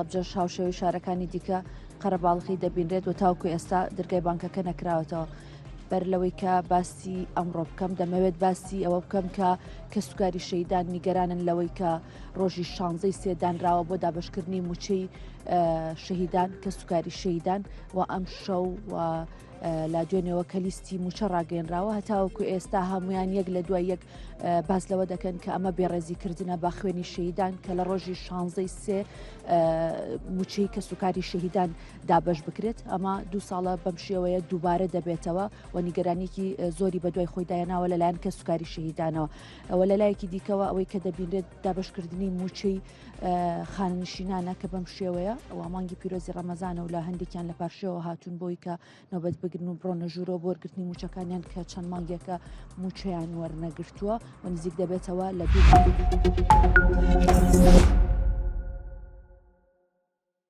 هەڵەبجە هاوشێوی شارەکانی دیکە قەرەباڵغی دەبینرێت و تاوکو ئێستا دەرگای بانکەکە نەکراوەتەوە. بەر لەوەی کە باسی ئەمڕۆ بکەم دەمەوێت باسی ئەوە بکەم کە کەسوکاری شەیدان نیگەرانن لەوەی کە ڕۆژی 16 سێدانراوە بۆ دابشکردنی موچەی شەهیدان کەسوکاری شەیدان و ئەم شەو و لا دوێنەوە کە لیستی موچە ڕاگەێنراوە هەتاوەکو ئێستا هەمویان یەک لە دوای یەک باز لەوە دەکەن کە ئەمە بێڕێزیکردنە با خوێنی شەهیدان کە لە ڕۆژی 16 سێ موچەی کەسوکاری شەهیدان دابش بکرێت. ئەمە دو ساڵە بەم شێوەیە دووبارە دەبێتەوە و نیگەرانێکی زۆری بە دوای خۆی دایاناوە لەلایەن کەسوکاری شەهیدانەوە. ئەوە لەلایەکی دیکەوە ئەوەی کە دەبینرێت دابشکردنی موچەی خاننشینانە کە بەم شێوەیە ئەوە مانگی پیرۆزی ڕەمەزانە و لە هەندێکیان لە پاشێەوە هاتوون بۆی کە نۆبەت بگرن و بڕۆنە ژوورەوە بۆ وەرگرتنی موچەکانیان کە چەند مانگێکە موچەیان وەرنەگرتووە و نزیک دەبێتەوە لە دوو